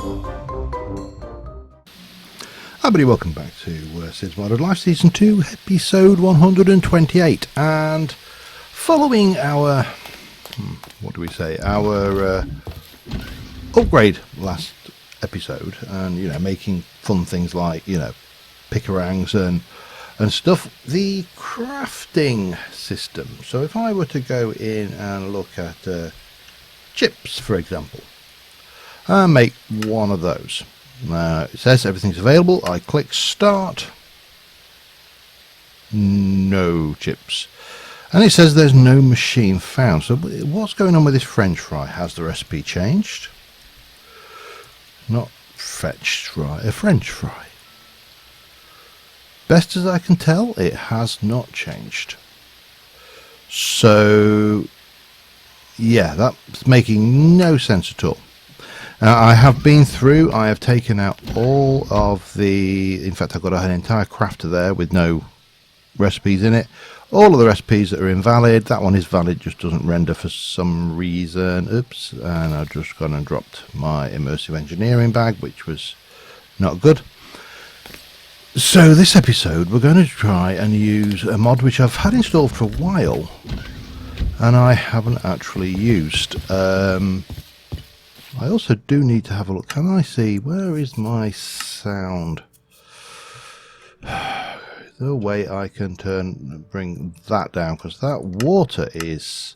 Hi everybody, welcome back to Cids Modded Life Season 2, Episode 128, and following our, our upgrade last episode, and, making fun things like, pickerangs and stuff, the crafting system. So if I were to go in and look at chips, for example, and make one of those. It says everything's available. I click start. No chips. And it says there's no machine found. So what's going on with this French fry? Has the recipe changed? Not fetched fry, a French fry. Best as I can tell, it has not changed. So yeah, that's making no sense at all. I have been through, I have taken out all of the, in fact I've got an entire crafter there with no recipes in it. All of the recipes that are invalid, that one is valid, just doesn't render for some reason. Oops, and I've just gone and dropped my immersive engineering bag, which was not good. So this episode we're going to try and use a mod which I've had installed for a while and I haven't actually used. I also do need to have a look. Can I see, where is my sound? The way I can bring that down, because that water is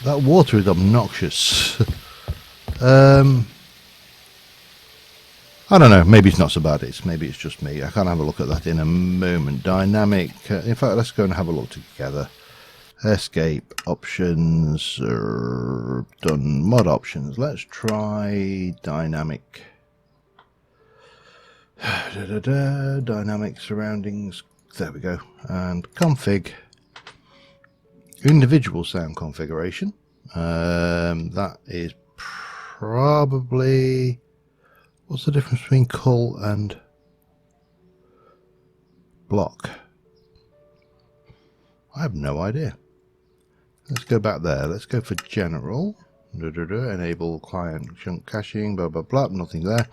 obnoxious. I don't know, maybe it's not so bad, maybe it's just me. I can have a look at that in a moment. Dynamic, in fact let's go and have a look together. Escape options are done. Mod options. Let's try dynamic. Dynamic surroundings. There we go. And config. Individual sound configuration. That is probably. What's the difference between cull and block? I have no idea. Let's go back there. Let's go for general. Enable client chunk caching. Blah blah blah. Nothing there.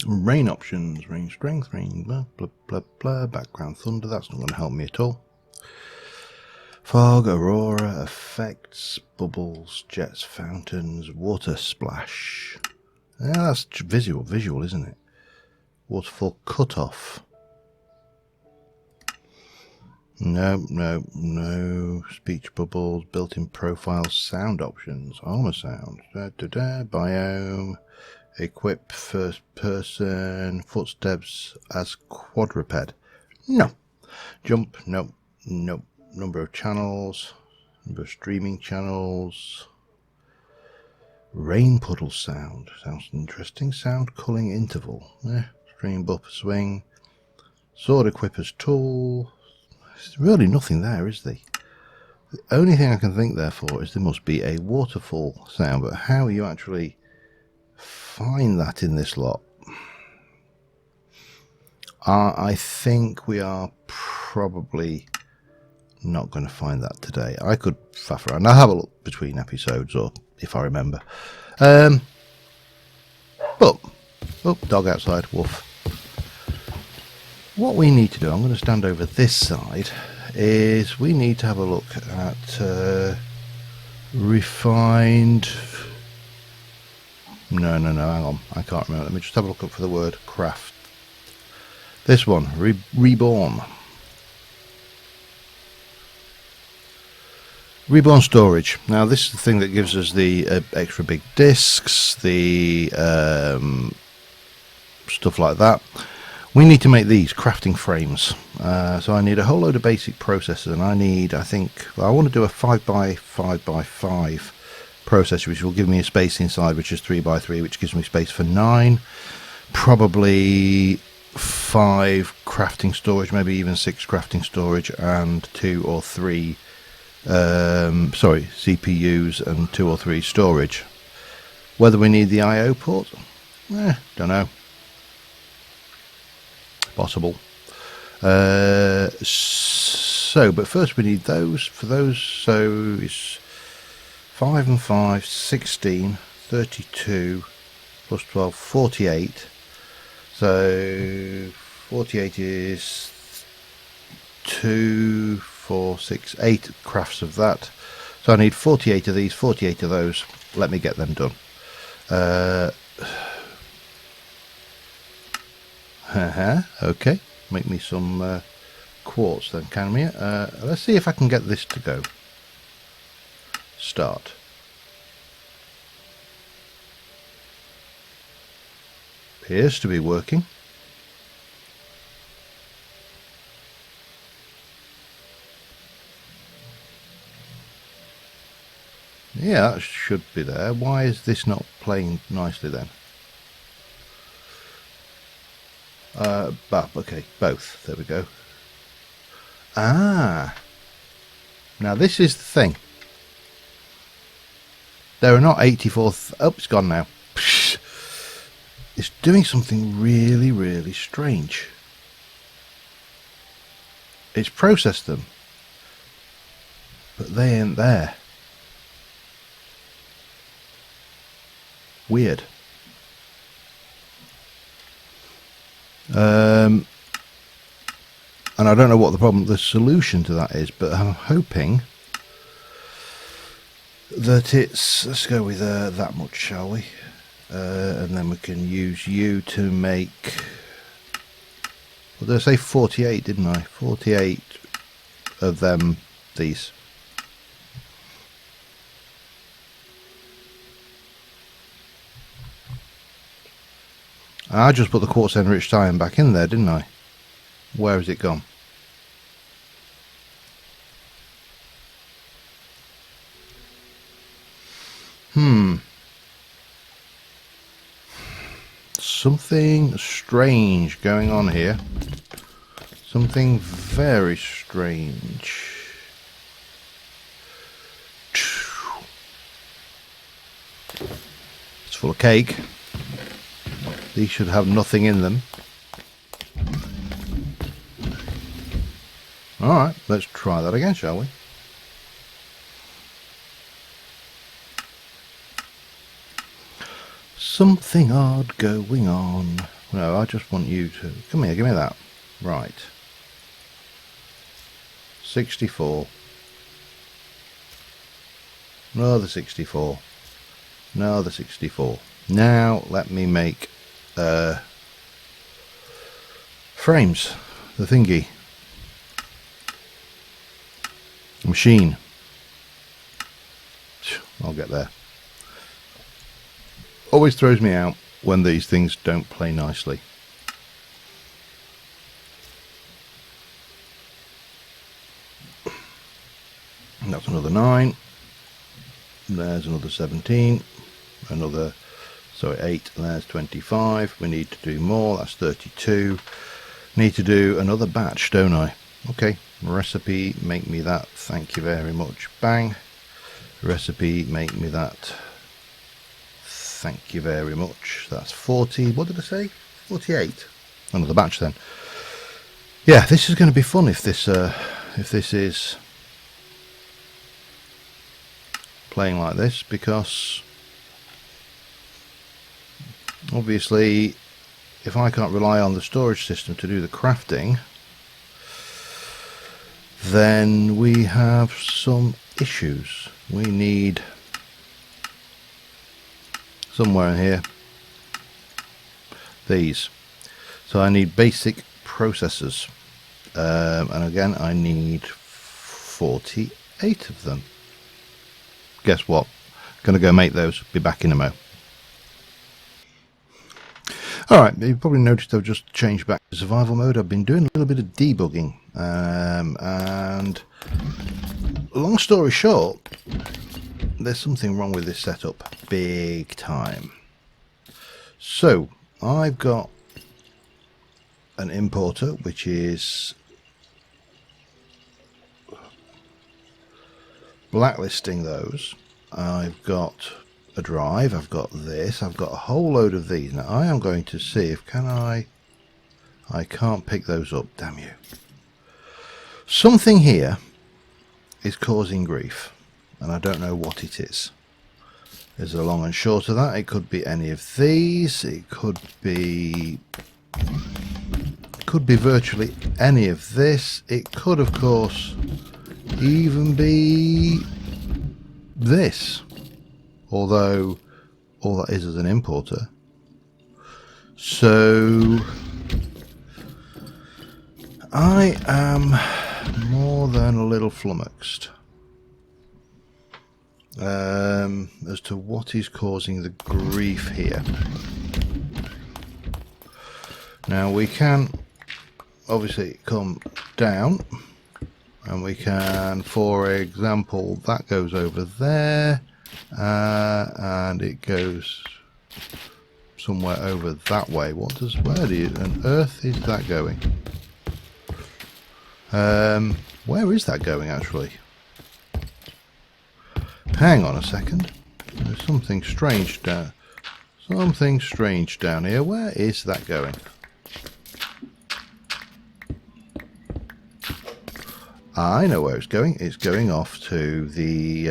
Rain options. Rain strength. Rain blah blah blah blah. Background thunder. That's not going to help me at all. Fog, aurora, effects, bubbles, jets, fountains, water splash. Yeah, that's visual, isn't it? Waterfall cutoff. No. Speech bubbles, built-in profiles, sound options, armor sound, biome, equip first person, footsteps as quadruped. No. Jump, no. Number of channels, number of streaming channels. Rain puddle sound, sounds interesting. Sound culling interval, stream buffer swing, sword equipper's tool. There's really nothing there, is there? The only thing I can think therefore is there must be a waterfall sound, but how you actually find that in this lot, I think we are probably not going to find that today. I could faff around. I'll have a look between episodes, or if I remember. But dog outside, woof. What we need to do, I'm going to stand over this side, is we need to have a look at refined. No, hang on, I can't remember. Let me just have a look up for the word craft. This one, Reborn. Reborn storage. Now this is the thing that gives us the extra big discs, the stuff like that. We need to make these crafting frames. So I need a whole load of basic processors, and I need, I want to do a 5x5x5 processor, which will give me a space inside, which is 3x3, which gives me space for 9. Probably 5 crafting storage, maybe even 6 crafting storage, and 2 or 3 CPUs and 2 or 3 storage. Whether we need the I/O port, don't know. Possible. So So, but first we need those. For those, so it's 5 and 5, 16, 32, plus 12, 48. So 48 is 2, 4, 6, 8 crafts of that. So I need 48 of these, 48 of those. Let me get them done. Okay, make me some quartz then, can we? Let's see if I can get this to go. Start. Appears to be working. Yeah, that should be there. Why is this not playing nicely then? Okay, both. There we go. Ah! Now this is the thing. There are not 84... Oh, it's gone now. It's doing something really, really strange. It's processed them, but they ain't there. Weird. And I don't know what the solution to that is, but I'm hoping that it's, let's go with that much, shall we? And then we can use you to make, what did I say, 48, didn't I? 48 of them, these. I just put the quartz enriched iron back in there, didn't I? Where has it gone? Something strange going on here. Something very strange. It's full of cake. These should have nothing in them. Alright, let's try that again, shall we? Something odd going on. No, I just want you to... Come here, give me that. Right. 64. Another 64. Another 64. Now, let me make... frames. The thingy. Machine. I'll get there. Always throws me out when these things don't play nicely. And that's another 9. There's another 17. Another, sorry, 8. And there's 25. We need to do more. That's 32. Need to do another batch, don't I? Okay. Recipe, make me that. Thank you very much. Bang. Recipe, make me that. Thank you very much. That's 40. What did I say? 48. Another batch then. Yeah, this is going to be fun if this is playing like this, because obviously if I can't rely on the storage system to do the crafting, then we have some issues. We need somewhere in here these. So I need basic processors, and again I need 48 of them. Guess what? Gonna go make those. Be back in a mo. Alright, you've probably noticed I've just changed back to survival mode. I've been doing a little bit of debugging, and long story short, there's something wrong with this setup, big time. So I've got an importer which is blacklisting those. I've got a drive, I've got this, I've got a whole load of these. Now I am going to see if I can't pick those up, damn you. Something here is causing grief, and I don't know what it is. There's a long and short of that. It could be any of these. It could be virtually any of this. It could, of course, even be this, although all that is an importer. So I am more than a little flummoxed as to what is causing the grief here. Now we can obviously come down, and we can, for example, that goes over there, and it goes somewhere over that way. Where on earth is that going? Where is that going actually? Hang on a second. There's something strange down here. Where is that going? I know where it's going. It's going off to the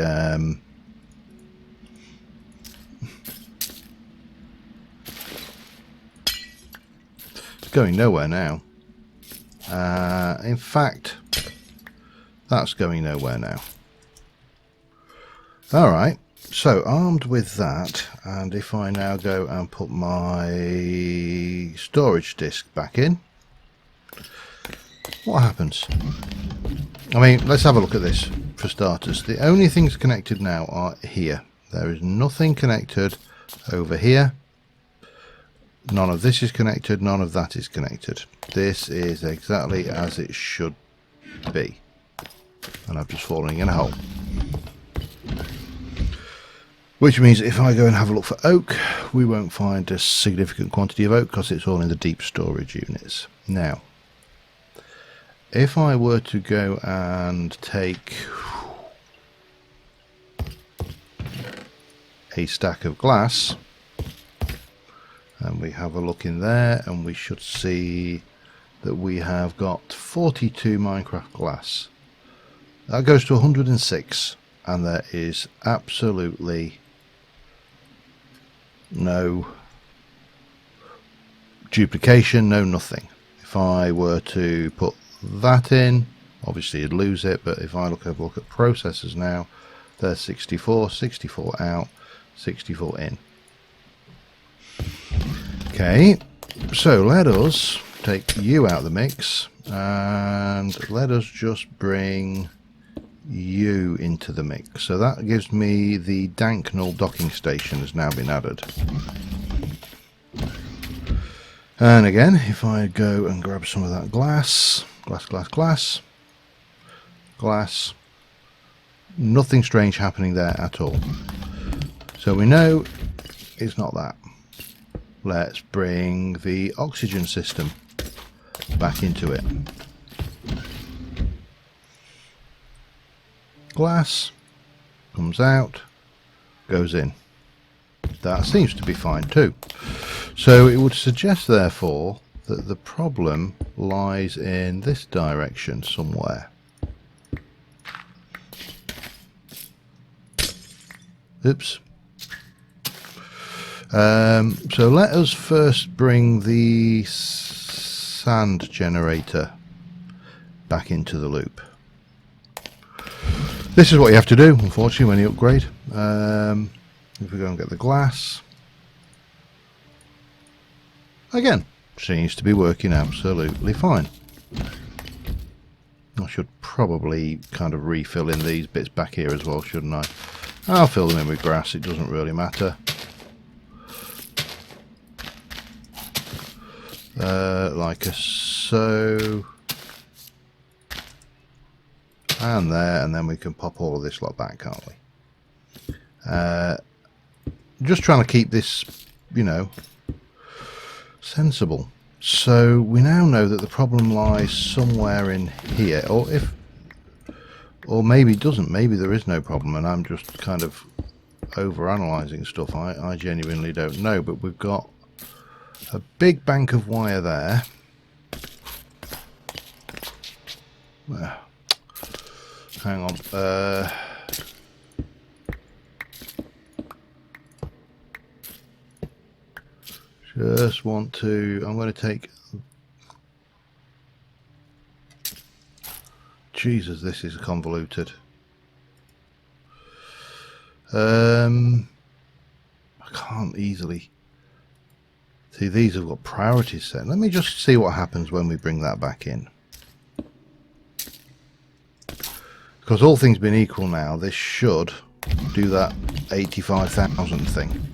it's going nowhere now. In fact, that's going nowhere now. Alright, so armed with that, and if I now go and put my storage disk back in, what happens? I mean, let's have a look at this for starters. The only things connected now are here. There is nothing connected over here. None of this is connected, none of that is connected. This is exactly as it should be. And I've just fallen in a hole. Which means if I go and have a look for oak, we won't find a significant quantity of oak because it's all in the deep storage units. Now, if I were to go and take a stack of glass, and we have a look in there, and we should see that we have got 42 Minecraft glass. That goes to 106, and there is absolutely no duplication, no nothing. If I were to put that in, obviously you'd lose it, but if I have a look at processors now, there's 64 out, 64 in. Okay, so let us take you out of the mix, and let us just bring you into the mix. So that gives me the Danknull docking station has now been added. And again, if I go and grab some of that glass, nothing strange happening there at all. So we know it's not that. Let's bring the oxygen system back into it. Glass comes out, goes in. That seems to be fine too. So it would suggest therefore that the problem lies in this direction somewhere. Oops. So let us first bring the sand generator back into the loop. This is what you have to do, unfortunately, when you upgrade. If we go and get the glass, again, seems to be working absolutely fine. I should probably kind of refill in these bits back here as well, shouldn't I? I'll fill them in with grass, it doesn't really matter. Like so, and there, and then we can pop all of this lot back, can't we? Just trying to keep this, you know, sensible. So we now know that the problem lies somewhere in here, or maybe it doesn't. Maybe there is no problem, and I'm just kind of over-analysing stuff. I genuinely don't know, but we've got a big bank of wire there. Hang on. Just want to... I'm going to take... Jesus, this is convoluted. I can't easily... See, these have got priorities set. Let me just see what happens when we bring that back in. Because all things being equal now, this should do that 85,000 thing.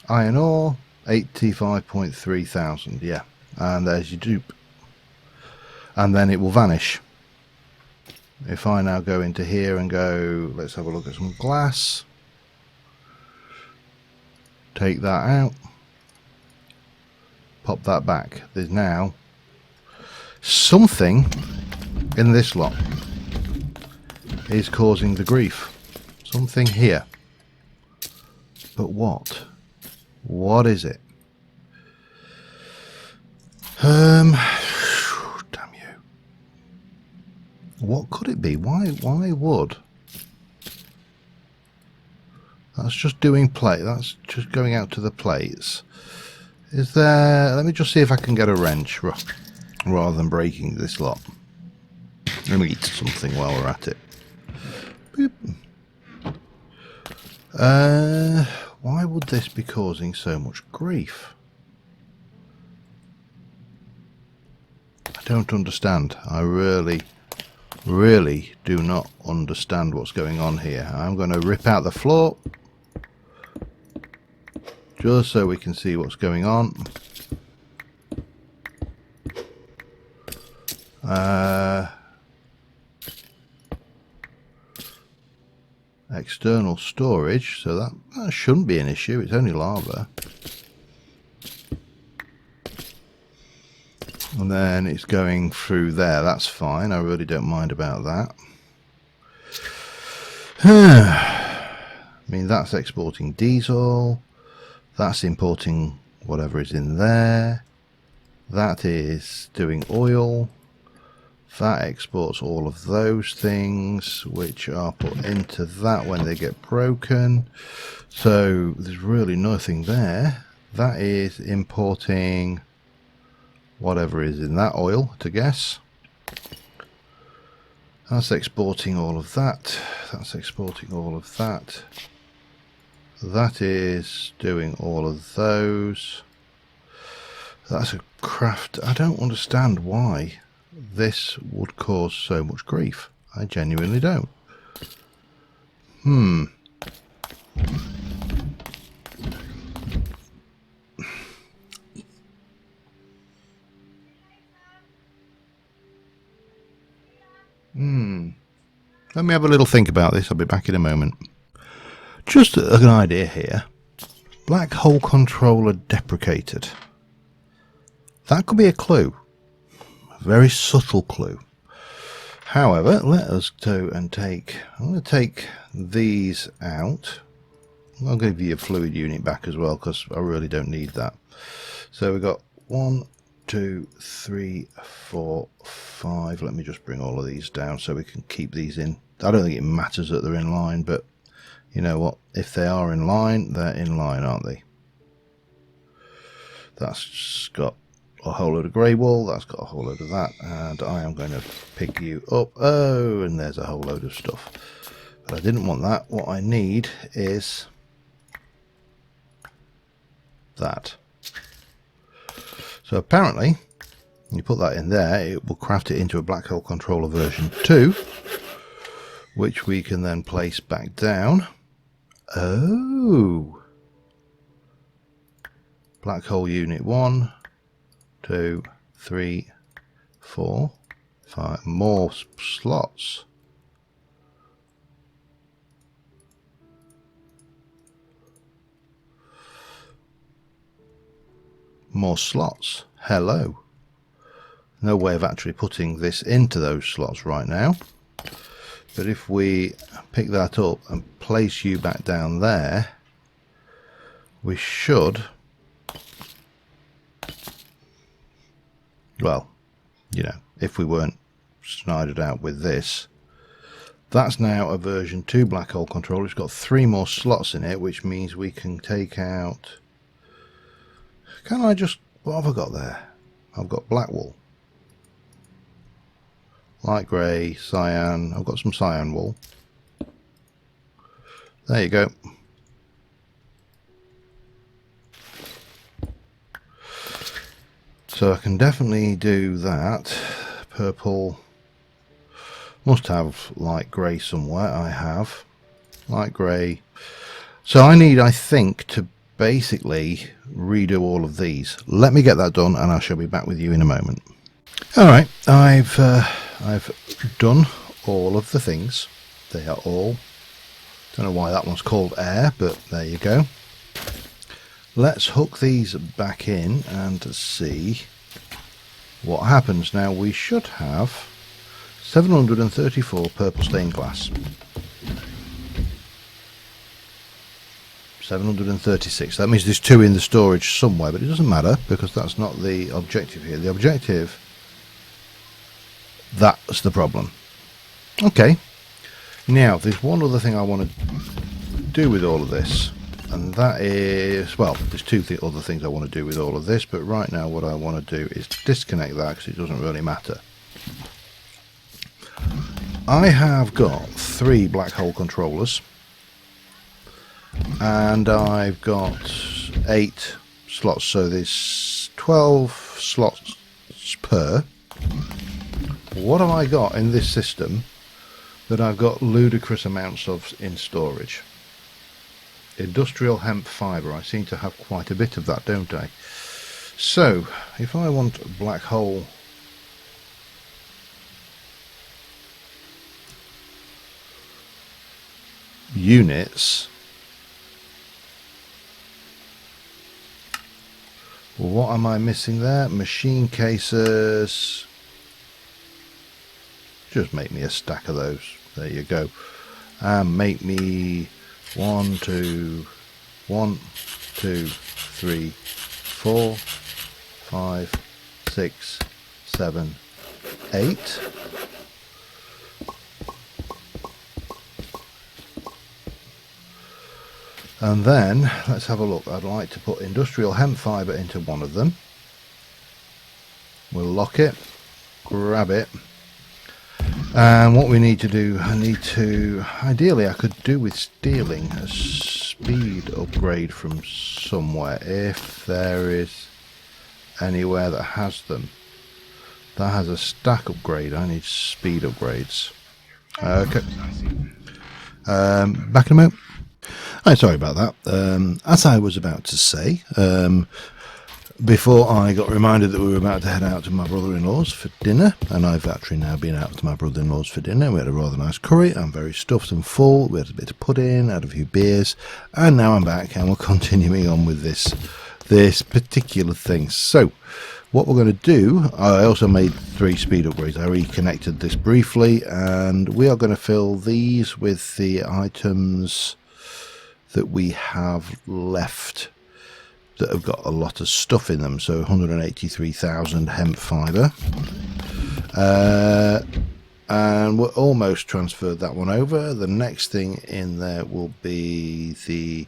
Iron ore, 85.3 thousand, yeah. And there's your dupe. And then it will vanish. If I now go into here and go, let's have a look at some glass. Take that out. Pop that back. There's now something in this lot is causing the grief. Something here. But what? What is it? Damn you. What could it be? Why would? That's just doing plate. That's just going out to the plates. Is there... Let me just see if I can get a wrench rather than breaking this lot. Let me eat something while we're at it. Boop. Why would this be causing so much grief? I don't understand. I really do not understand what's going on here. I'm going to rip out the floor just so we can see what's going on. External storage, so that shouldn't be an issue. It's only lava. And then it's going through there. That's fine. I really don't mind about that. I mean, that's exporting diesel. That's importing whatever is in there. That is doing oil. That exports all of those things, which are put into that when they get broken. So there's really nothing there. That is importing whatever is in that oil, to guess. That's exporting all of that. That's exporting all of that. That is doing all of those. That's a craft. I don't understand why this would cause so much grief. I genuinely don't. Let me have a little think about this. I'll be back in a moment. Just an idea here. Black hole controller deprecated. That could be a clue. A very subtle clue. However, let us go and take... I'm going to take these out. I'll give you a fluid unit back as well, because I really don't need that. So we've got 1, 2, 3, 4, 5. Let me just bring all of these down so we can keep these in. I don't think it matters that they're in line, but you know what? If they are in line, they're in line, aren't they? That's got a whole load of grey wool. That's got a whole load of that. And I am going to pick you up. Oh, and there's a whole load of stuff. But I didn't want that. What I need is that. So apparently, when you put that in there, it will craft it into a black hole controller version 2, which we can then place back down. Oh, black hole unit 1, 2, 3, 4, 5 more slots. More slots. Hello. No way of actually putting this into those slots right now. But if we pick that up and place you back down there, we should, well, you know, if we weren't snidered out with this. That's now a version 2 black hole controller. It's got 3 more slots in it, which means we can take out... Can I just... What have I got there? I've got black wool, light grey, cyan. I've got some cyan wool. There you go. So I can definitely do that. Purple. Must have light grey somewhere. I have light grey. So I need, I think, to basically redo all of these. Let me get that done and I shall be back with you in a moment. Alright, I've done all of the things. They are all... Don't know why that one's called air, but there you go. Let's hook these back in and see what happens. Now we should have 734 purple stained glass. 736. That means there's 2 in the storage somewhere, but it doesn't matter because that's not the objective here. The objective, that's the problem. Okay. Now, there's one other thing I want to do with all of this, and that is, well, there's 2 other things I want to do with all of this, but right now what I want to do is disconnect that because it doesn't really matter. I have got 3 black hole controllers, and I've got 8 slots, so there's 12 slots per. What have I got in this system that I've got ludicrous amounts of in storage? Industrial hemp fibre. I seem to have quite a bit of that, don't I? So if I want black hole units, what am I missing there? Machine cases. Just make me a stack of those. There you go. And make me 1, 2, 3, 4, 5, 6, 7, 8. And then let's have a look. I'd like to put industrial hemp fibre into one of them. We'll lock it, grab it. And what we need to do, I need to, ideally I could do with stealing a speed upgrade from somewhere, if there is anywhere that has them. That has a stack upgrade. I need speed upgrades. Okay. Back in a moment. Hi, sorry about that. As I was about to say, before I got reminded that we were about to head out to my brother-in-law's for dinner, and I've actually now been out to my brother-in-law's for dinner. We had a rather nice curry. I'm very stuffed and full. We had a bit of pudding, had a few beers, and now I'm back and we're continuing on with this particular thing. So what we're going to do, I also made 3 speed upgrades. I reconnected this briefly, and we are going to fill these with the items that we have left that have got a lot of stuff in them. So 183,000 hemp fibre, and we're almost transferred that one over. The next thing in there will be the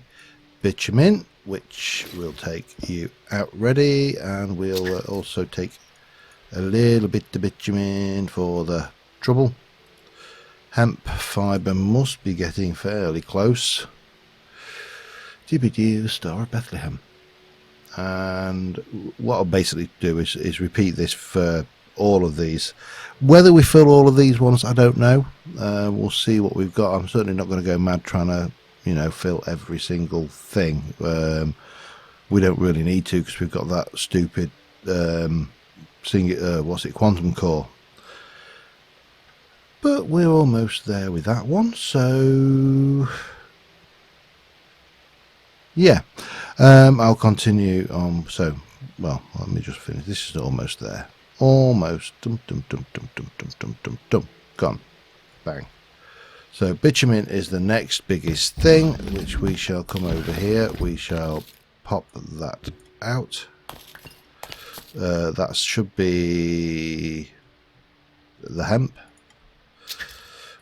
bitumen, which will take you out ready, and we'll also take a little bit of bitumen for the trouble. Hemp fibre must be getting fairly close. Star of Bethlehem. And what I'll basically do is repeat this for all of these. Whether we fill all of these ones, I don't know. We'll see what we've got. I'm certainly not going to go mad trying to, you know, fill every single thing. We don't really need to, because we've got that stupid quantum core. But we're almost there with that one, so yeah. I'll continue on. So, well, let me just finish. This is almost there. Almost. Dum dum dum dum dum dum dum dum dum. Gone. Bang. So bitumen is the next biggest thing, which we shall come over here. We shall pop that out. That should be the hemp.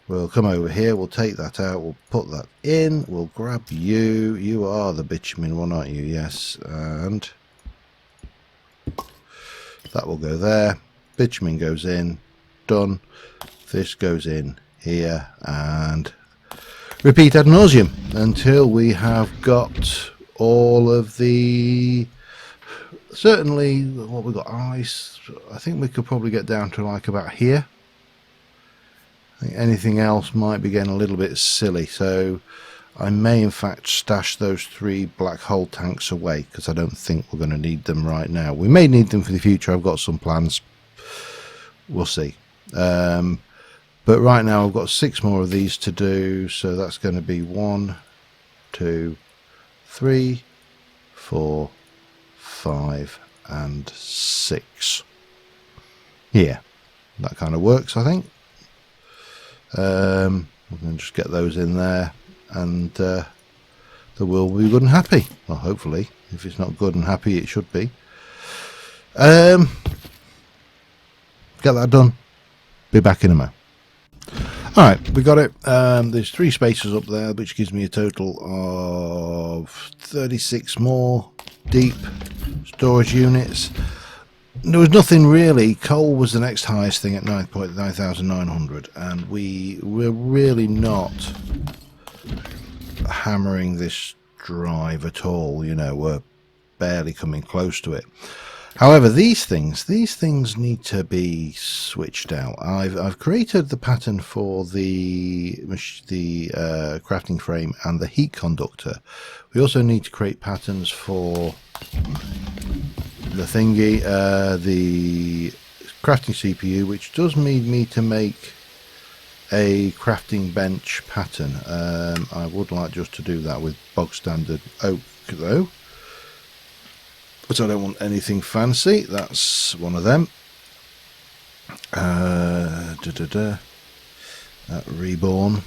We'll come over here, we'll take that out, we'll put that in, we'll grab you. You are the bitumen one, aren't you? Yes, and that will go there. Bitumen goes in, done. This goes in here, and repeat ad nauseum until we have got all of the... Certainly, what we've got, ice, I think we could probably get down to like about here. I think anything else might be getting a little bit silly, so I may in fact stash those 3 black hole tanks away, because I don't think we're going to need them right now. We may need them for the future. I've got some plans, we'll see. But right now I've got 6 more of these to do, so that's going to be 1, 2, 3, 4, 5 and 6. Yeah, that kind of works, I think. We can just get those in there, and the world will be good and happy. Well, hopefully. If it's not good and happy, it should be. Get that done. Be back in a mo. Alright, we got it. There's 3 spaces up there, which gives me a total of 36 more deep storage units. There was nothing really. Coal was the next highest thing at 9,900, and we're really not hammering this drive at all. You know, we're barely coming close to it. However, these things need to be switched out. I've created the pattern for the crafting frame and the heat conductor. We also need to create patterns for the thingy, the crafting CPU, which does need me to make a crafting bench pattern. I would like just to do that with bog standard oak though, but I don't want anything fancy. That's one of them. That Reborn.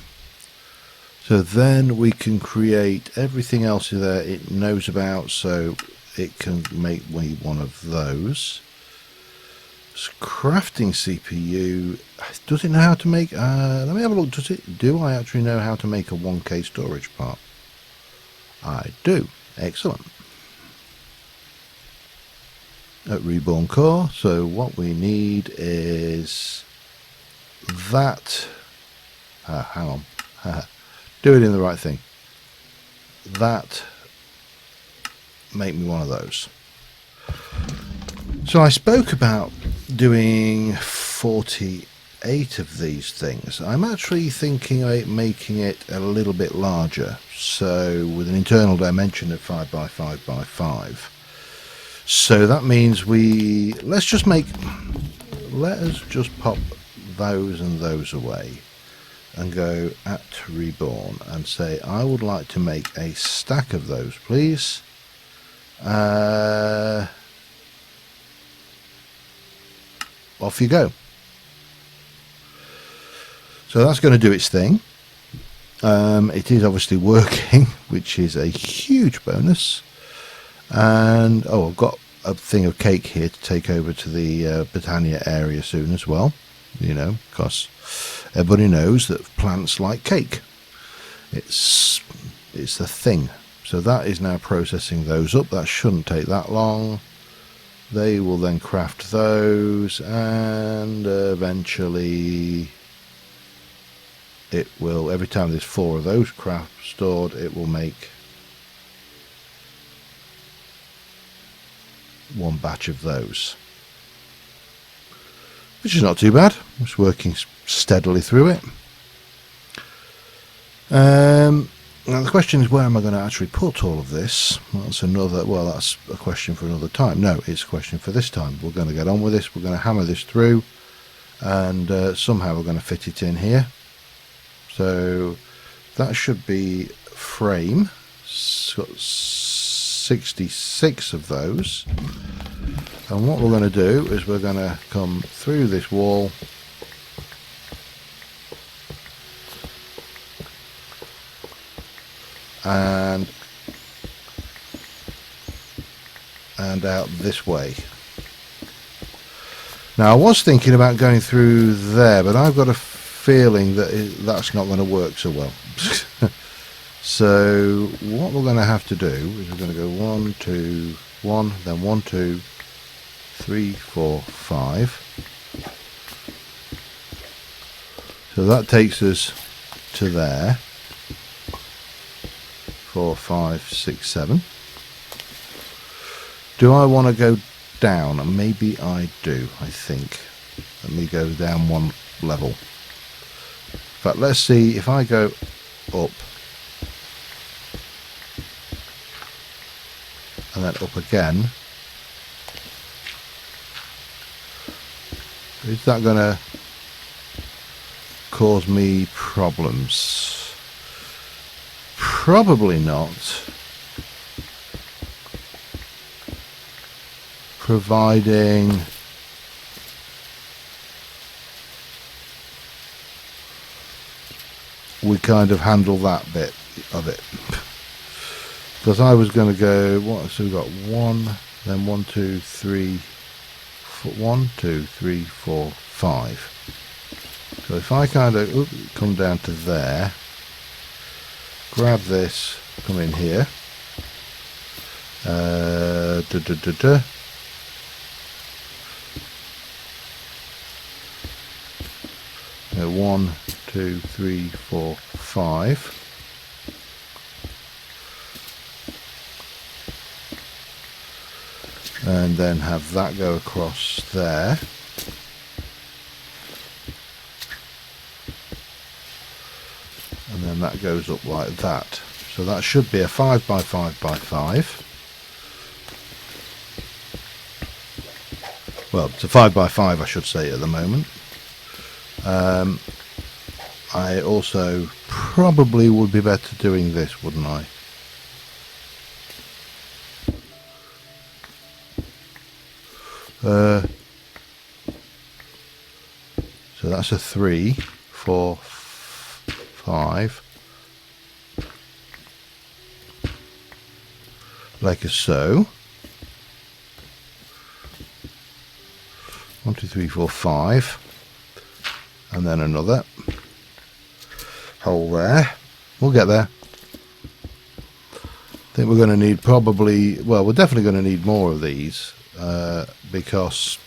So then we can create everything else there it knows about, so it can make me one of those. Crafting CPU, does it know how to make, let me have a look, do I actually know how to make a 1K storage part? I do. Excellent. At Reborn Core, so what we need is that, hang on, do it in the right thing. That, make me one of those. So I spoke about doing 48 of these things. I'm actually thinking about making it a little bit larger, so with an internal dimension of 5 by 5 by 5. So that means let's just pop those and those away and go at Reborn and say I would like to make a stack of those, please. Off you go. So that's going to do its thing. It is obviously working, which is a huge bonus. And I've got a thing of cake here to take over to the Britannia area soon as well, you know, because everybody knows that plants like cake. It's the thing. So that is now processing those up. That shouldn't take that long. They will then craft those, and eventually it will, every time there's 4 of those craft stored, it will make 1 batch of those, which is not too bad. It's working steadily through it. Now the question is, where am I going to actually put all of this? That's a question for another time. No, it's a question for this time. We're going to get on with this. We're going to hammer this through, and somehow we're going to fit it in here. So that should be frame. It's got 66 of those. And what we're going to do is we're going to come through this wall and out this way. Now I was thinking about going through there, but I've got a feeling that that's not going to work so well. So what we're going to have to do is we're going to go 1, 2, 1, then 1, 2, 3, 4, 5. So that takes us to there. 4, 5, 6, 7. Do I want to go down? And maybe I do, I think. Let me go down one level. In fact, let's see if I go up and then up again. Is that going to cause me problems? Probably not. Providing we kind of handle that bit of it. Because I was going to go, what? So we've got 1, then 1, 2, 3, 4, 1, 2, 3, 4, 5. So if I kind of come down to there, grab this, come in here, 1, 2, 3, 4, 5. And then have that go across there. And then that goes up like that. So that should be a 5 by 5 by 5. Well, it's a 5 by 5 I should say at the moment. I also probably would be better doing this, wouldn't I? So that's a 3, 4, 5, like so. 1, 2, 3, 4, 5, and then another hole there. We'll get there. I think we're going to need probably, well, we're definitely going to need more of these because,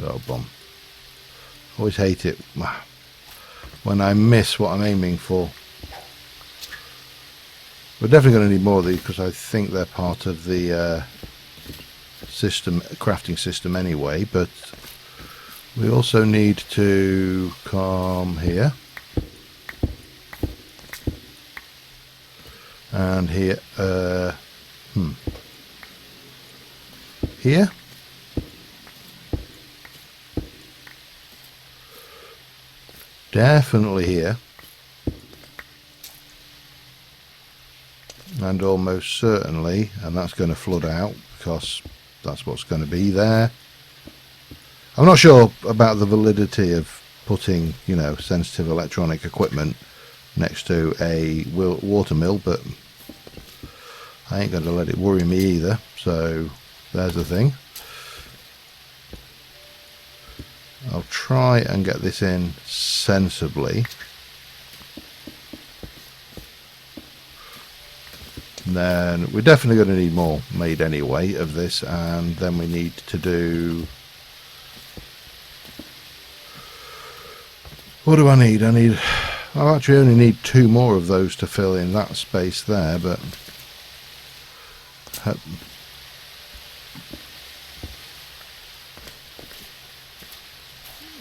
oh bomb, always hate it when I miss what I'm aiming for. We're definitely going to need more of these because I think they're part of the crafting system anyway, but we also need to come here and here, here, definitely here, and almost certainly, and that's going to flood out because that's what's going to be there. I'm not sure about the validity of putting, you know, sensitive electronic equipment next to a water mill, but I ain't going to let it worry me either. So there's the thing. I'll try and get this in sensibly. And then we're definitely going to need more made anyway of this, and then we need to do, what do I need? I actually only need 2 more of those to fill in that space there, but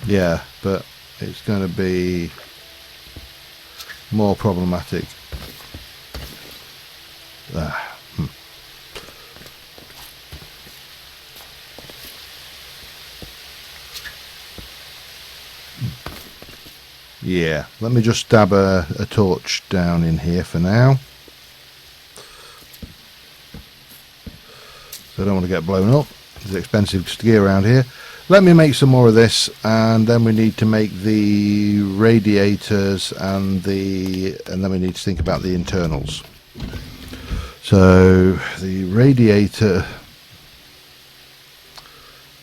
yeah, but it's going to be more problematic. Yeah, let me just dab a torch down in here for now. So I don't want to get blown up. It's expensive to gear around here. Let me make some more of this, and then we need to make the radiators and then we need to think about the internals. So the radiator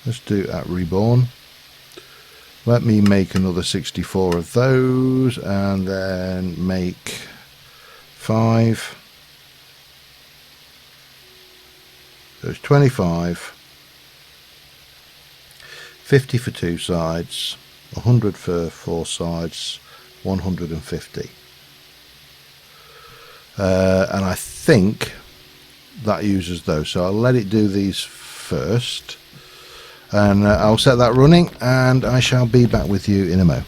Let's do at Reborn. Let me make another 64 of those, and then make 5. There's 25, 50 for 2 sides, 100 for 4 sides, 150. And I think that uses those, so I'll let it do these first, and I'll set that running, and I shall be back with you in a mo.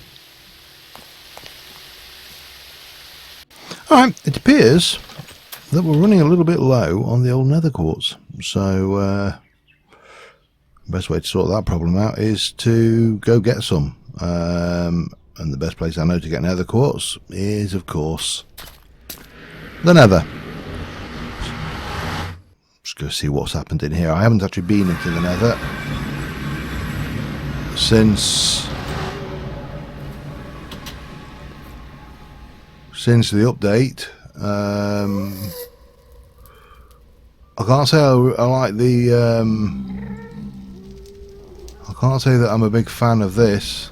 Alright, it appears that we're running a little bit low on the old nether quartz, so the best way to sort that problem out is to go get some, and the best place I know to get nether quartz is, of course, the nether. Just go see what's happened in here. I haven't actually been into the nether since the update. I can't say I like the I can't say that I'm a big fan of this.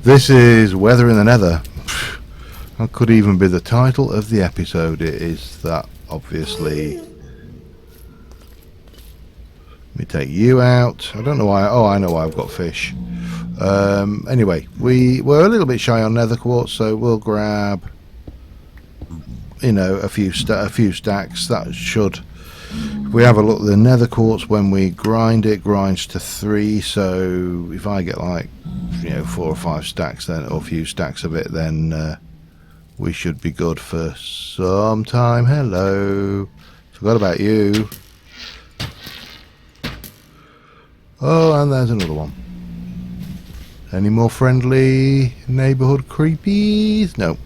This is Weather in the Nether. That could even be the title of the episode. It is that, obviously. Let me take you out. I don't know why. Oh, I know why I've got fish. Anyway, we were a little bit shy on nether quartz, so we'll grab, you know, a few stacks. That should. If we have a look, the nether quartz, when we grind it, grinds to 3. So if I get like, you know, 4 or 5 stacks, then, or a few stacks of it, then we should be good for some time. Hello, forgot about you. Oh, and there's another one. Any more friendly neighborhood creepies? No.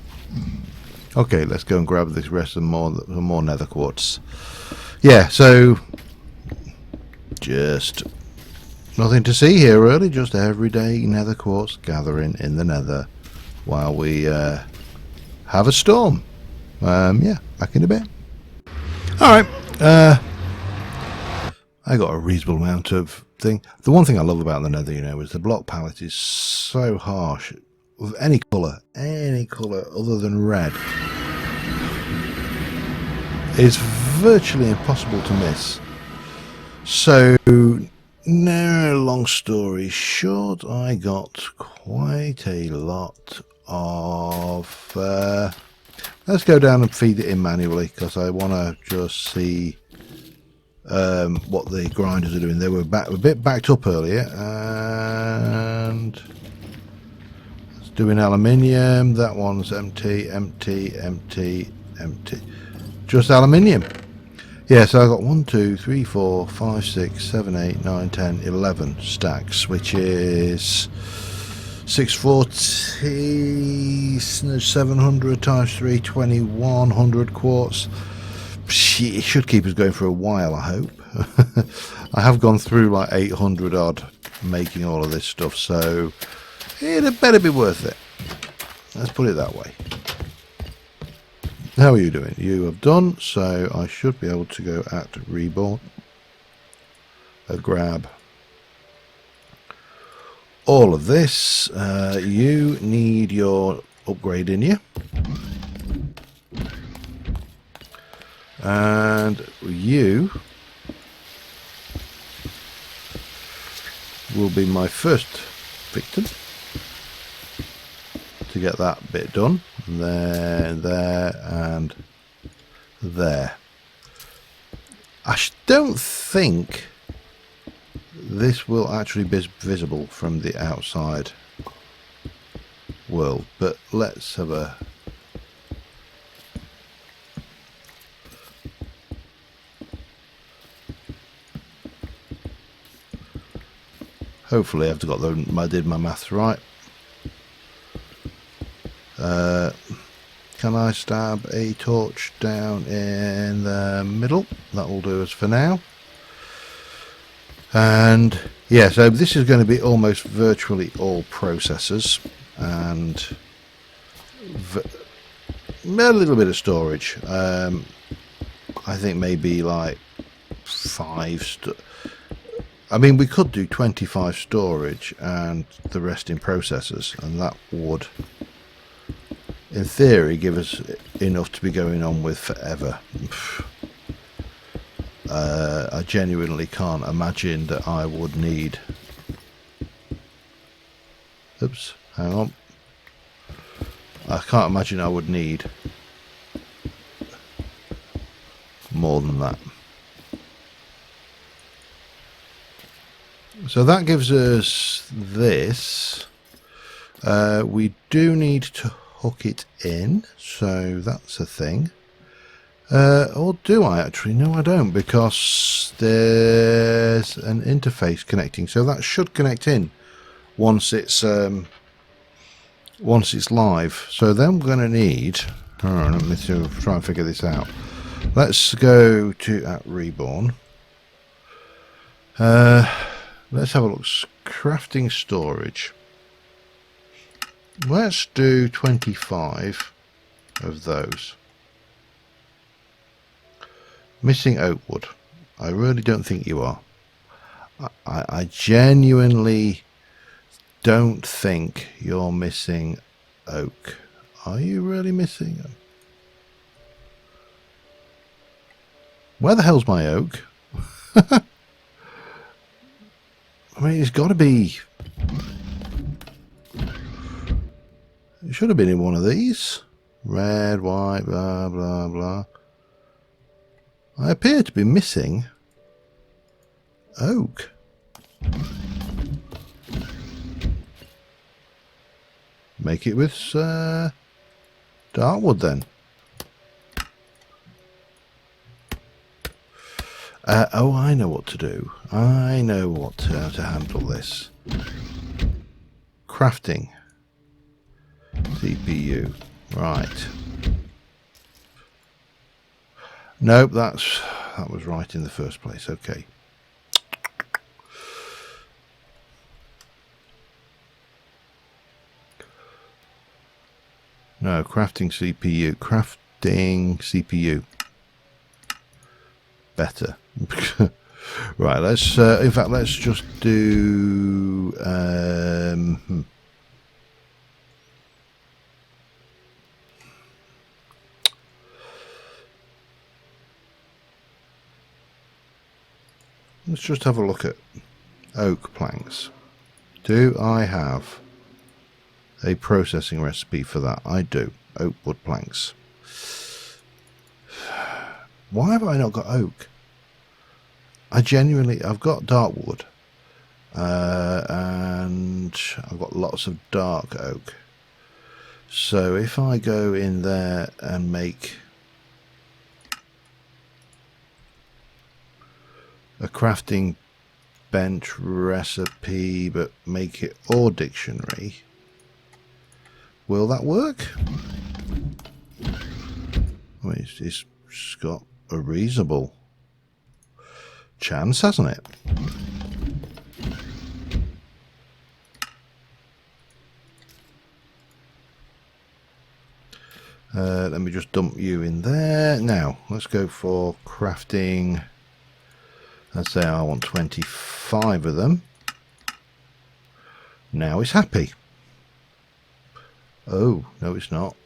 Okay, let's go and grab this rest of more nether quartz. Yeah, so just nothing to see here really, just everyday nether quartz gathering in the nether while we have a storm. Yeah, back in a bit. Alright, I got a reasonable amount of thing. The one thing I love about the nether, you know, is the block palette is so harsh with any colour other than red. It's virtually impossible to miss. So, no, long story short, I got quite a lot of... let's go down and feed it in manually, because I want to just see what the grinders are doing. They were a bit backed up earlier, and it's doing aluminium. That one's empty, empty, empty, empty. Just aluminium. Yeah, so I got 1, 2, 3, 4, 5, 6, 7, 8, 9, 10, 11 stacks, which is 640, 700 times 3, 2100 quartz. It should keep us going for a while, I hope. I have gone through like 800 odd making all of this stuff, so it better be worth it. Let's put it that way. How are you doing? You have done, so I should be able to go at Reborn, grab all of this. You need your upgrade in you, and you will be my first victim to get that bit done. There, and there. I don't think this will actually be visible from the outside world, but let's have a... Hopefully I've got I did my maths right. Can I stab a torch down in the middle? That will do us for now. And yeah, so this is going to be almost virtually all processors and a little bit of storage. I think maybe like 5. I mean, we could do 25 storage and the rest in processors, and that would, in theory, give us enough to be going on with forever. I genuinely can't imagine that I would need... Oops, hang on. I can't imagine I would need more than that. So that gives us this. We do need to hook it in, so that's a thing. Or do I actually? No, I don't, because there's an interface connecting, so that should connect in once it's live. So then we're going to need... Hold on, let me try and figure this out. Let's go to Reborn. Let's have a look. Crafting storage. Let's do 25 of those. Missing oak wood. I really don't think you are. I genuinely don't think you're missing oak. Are you really missing oak? Where the hell's my oak? I mean, it's got to be... It should have been in one of these. Red, white, blah, blah, blah. I appear to be missing oak. Make it with darkwood then. Oh, I know what to do. I know how to handle this. Crafting. CPU. Right. Nope, that was right in the first place. Okay. No, crafting CPU. Crafting CPU. Better. Right, let's in fact let's just do let's just have a look at oak planks. Do I have a processing recipe for that? I do. Oak wood planks. Why have I not got oak? I've got dark wood, and I've got lots of dark oak. So if I go in there and make a crafting bench recipe, but make it ore dictionary, will that work? I mean, it's got a reasonable chance, hasn't it? Let me just dump you in there. Now, let's go for crafting. Let's say I want 25 of them. Now it's happy. Oh, no it's not.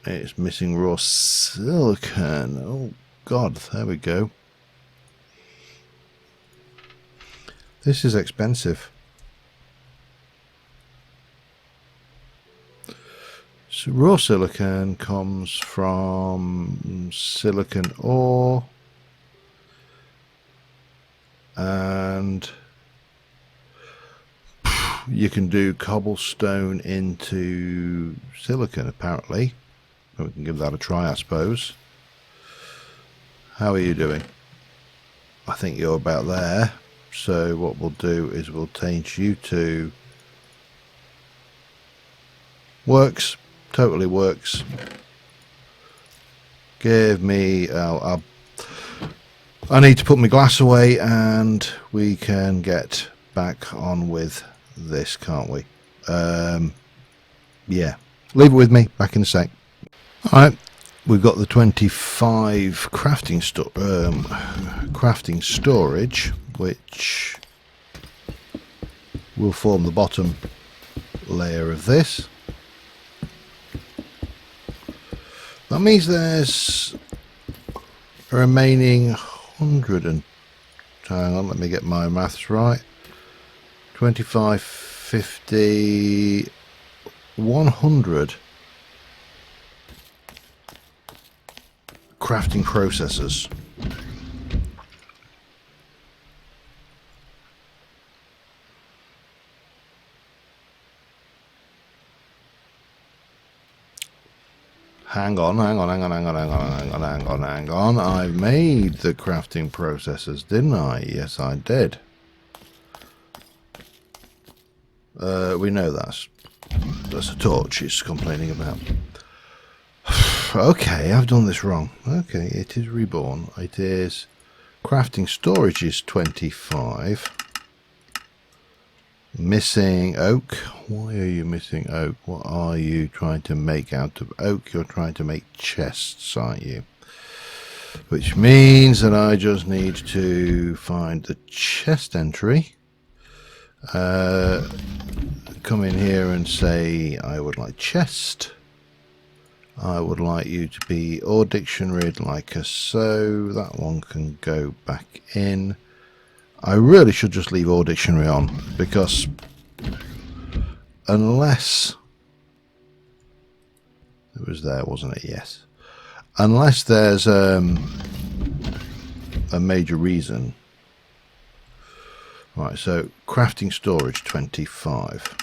It's missing raw silicon. Oh God, there we go. This is expensive. So raw silicon comes from silicon ore, and you can do cobblestone into silicon apparently. We can give that a try, I suppose. How are you doing? I think you're about there. So what we'll do is we'll change you to works. Totally works. Give me I need to put my glass away and we can get back on with this, can't we? Yeah, leave it with me. Back in a sec. Alright, we've got the 25 crafting storage, which will form the bottom layer of this. That means there's a remaining 100 and hang on, let me get my maths right. 25, 50, 100 crafting processors. Hang on. I made the crafting processors, didn't I? Yes, I did. We know that's a torch it's complaining about. Okay, I've done this wrong. Okay, it is Reborn. It is crafting storage is 25. Missing oak. Why are you missing oak? What are you trying to make out of oak? You're trying to make chests, aren't you? Which means that I just need to find the chest entry. Come in here and say I would like chest. I would like you to be or dictionary like so. That one can go back in. I really should just leave all dictionary on, because unless it was there, wasn't it? Yes. Unless there's a major reason. Right, so crafting storage 25.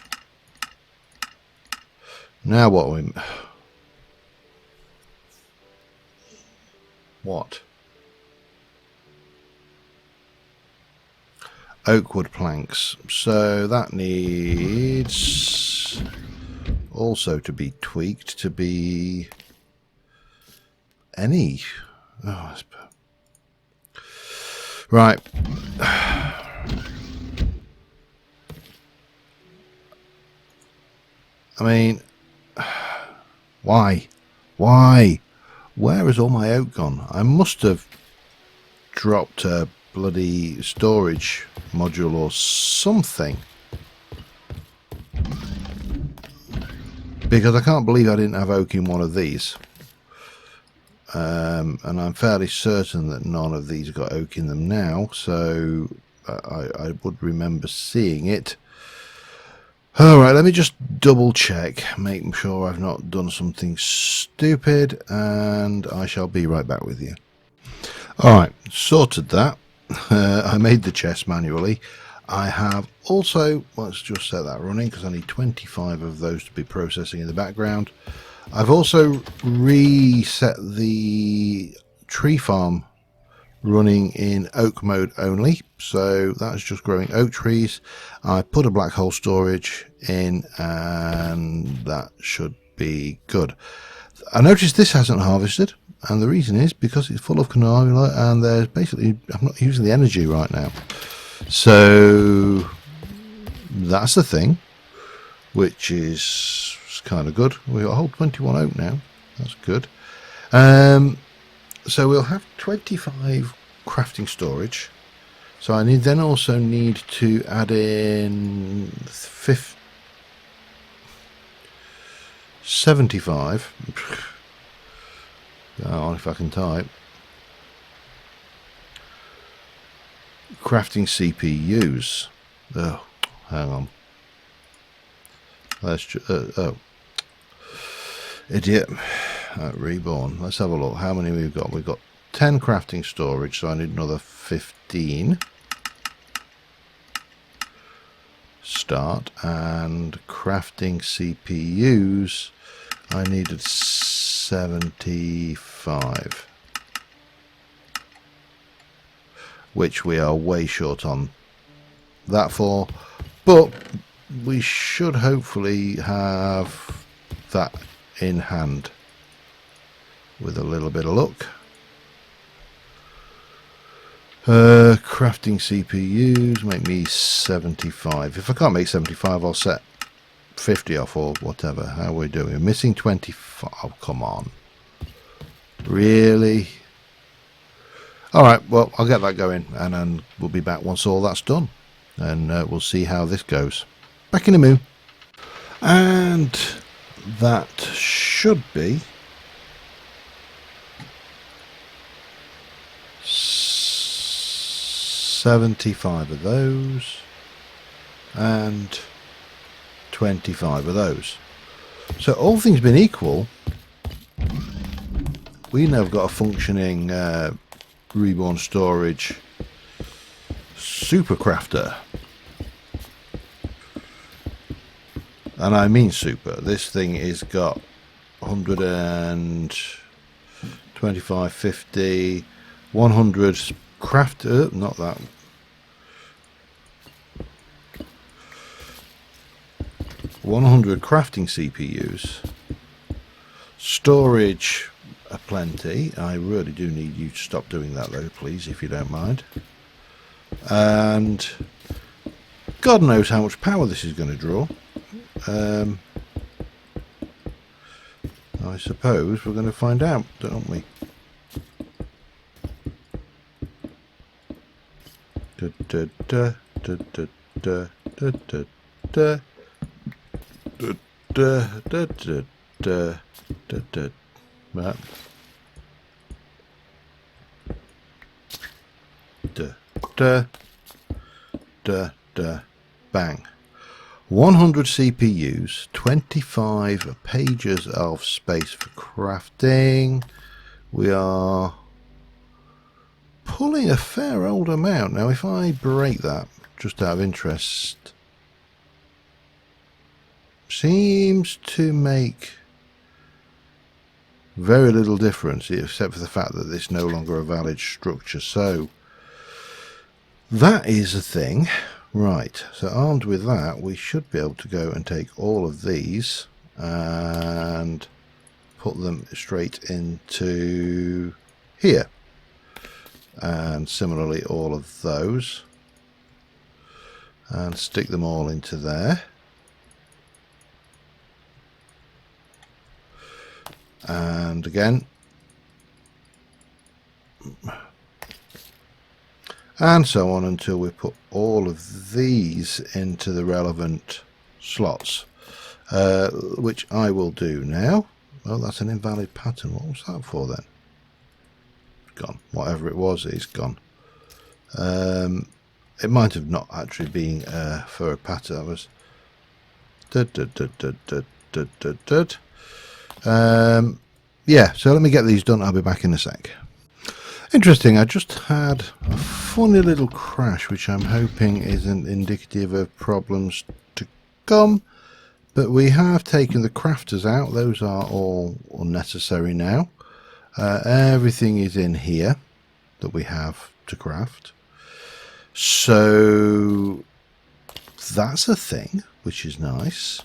Now what? Oakwood planks, so that needs also to be tweaked to be any. Oh, right. I mean, why? Where has all my oak gone? I must have dropped a bloody storage module or something, because I can't believe I didn't have oak in one of these, and I'm fairly certain that none of these got oak in them now, so I would remember seeing it. Alright, let me just double check, making sure I've not done something stupid, and I shall be right back with you. Alright, sorted that. I made the chest manually. I have also, let's just set that running because I need 25 of those to be processing in the background. I've also reset the tree farm running in oak mode only, so that's just growing oak trees. I put a black hole storage in and that should be good. I noticed this hasn't harvested, and the reason is because it's full of canola and there's basically, I'm not using the energy right now. So that's the thing, which is kind of good. We've got a whole 21 oak now. That's good. So we'll have 25 crafting storage. So I then also need to add in 75. Oh, if I can type. Crafting CPUs. Oh, hang on. Let's oh, idiot. Reborn. Let's have a look. How many we've got? We've got 10 crafting storage, so I need another 15. Start. And crafting CPUs, I needed 75, which we are way short on that for, but we should hopefully have that in hand with a little bit of luck. Crafting CPUs, make me 75. If I can't make 75, I'll set 50 off or whatever. How are we doing? We're missing 25. Oh, come on. Really? Alright, well, I'll get that going, and then we'll be back once all that's done. And we'll see how this goes. Back in a moo. And that should be 75 of those and 25 of those. So all things being equal, we now have got a functioning Reborn storage super crafter. And I mean super. This thing is got 125, 50, 100 craft, not that. $100 crafting CPUs, storage aplenty. I really do need you to stop doing that though, please, if you don't mind. And God knows how much power this is going to draw. I suppose we're going to find out, don't we? Da, da, da, da, da, da, da, da, da. Da, da, da, da, da, da, da. Right. Da, da, da, da, bang. 100 CPUs, 25 pages of space for crafting. We are pulling a fair old amount. Now, if I break that, just out of interest, seems to make very little difference, except for the fact that it's no longer a valid structure. So that is a thing. Right, so armed with that, we should be able to go and take all of these and put them straight into here. And similarly all of those. And stick them all into there. And again. And so on until we put all of these into the relevant slots, which I will do now. Oh, that's an invalid pattern. What was that for then? Gone. Whatever it was, it's gone. It might have not actually been for a pattern. That was. Yeah, so let me get these done. I'll be back in a sec. Interesting, I just had a funny little crash, which I'm hoping isn't indicative of problems to come. But we have taken the crafters out. Those are all unnecessary now. Everything is in here that we have to craft. So that's a thing, which is nice.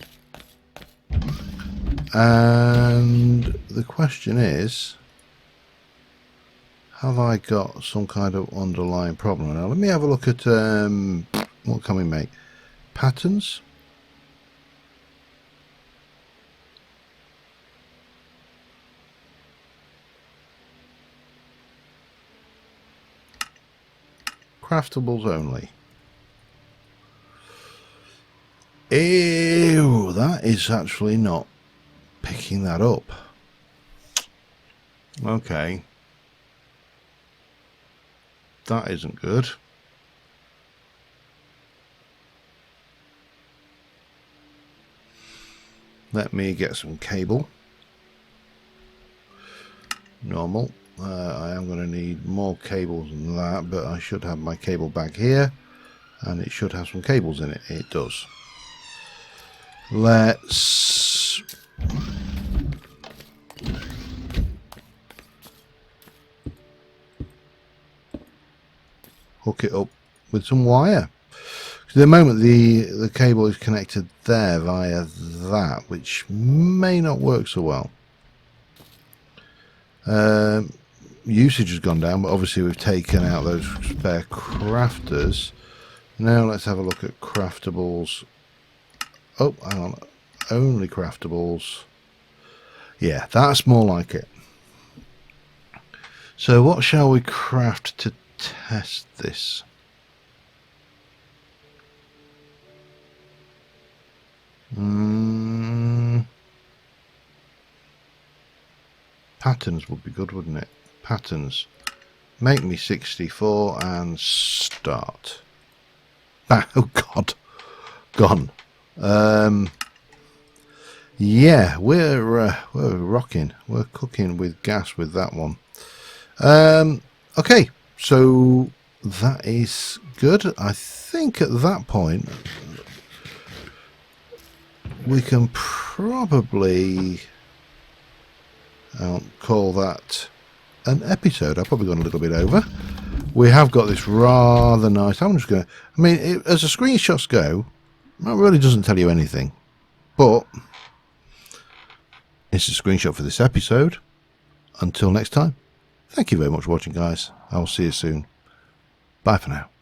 And the question is, have I got some kind of underlying problem? Now let me have a look at what can we make? Patterns. Craftables only. Ew, that is actually not picking that up. Okay. That isn't good. Let me get some cable. Normal. I am going to need more cables than that, but I should have my cable bag here, and it should have some cables in it. It does. Let's hook it up with some wire. At the moment the cable is connected there via that, which may not work so well. Usage has gone down, but obviously we've taken out those spare crafters. Now let's have a look at craftables. Oh, hang on. Only craftables. Yeah, that's more like it. So what shall we craft to test this? Patterns would be good, wouldn't it? Patterns. Make me 64 and start. Ah, oh God. Gone. Yeah, we're rocking. We're cooking with gas with that one. Okay, so that is good. I think at that point we can probably call that an episode. I've probably gone a little bit over. We have got this rather nice. I'm just going to, I mean, as the screenshots go, that really doesn't tell you anything, but it's a screenshot for this episode. Until next time, thank you very much for watching, guys. I will see you soon. Bye for now.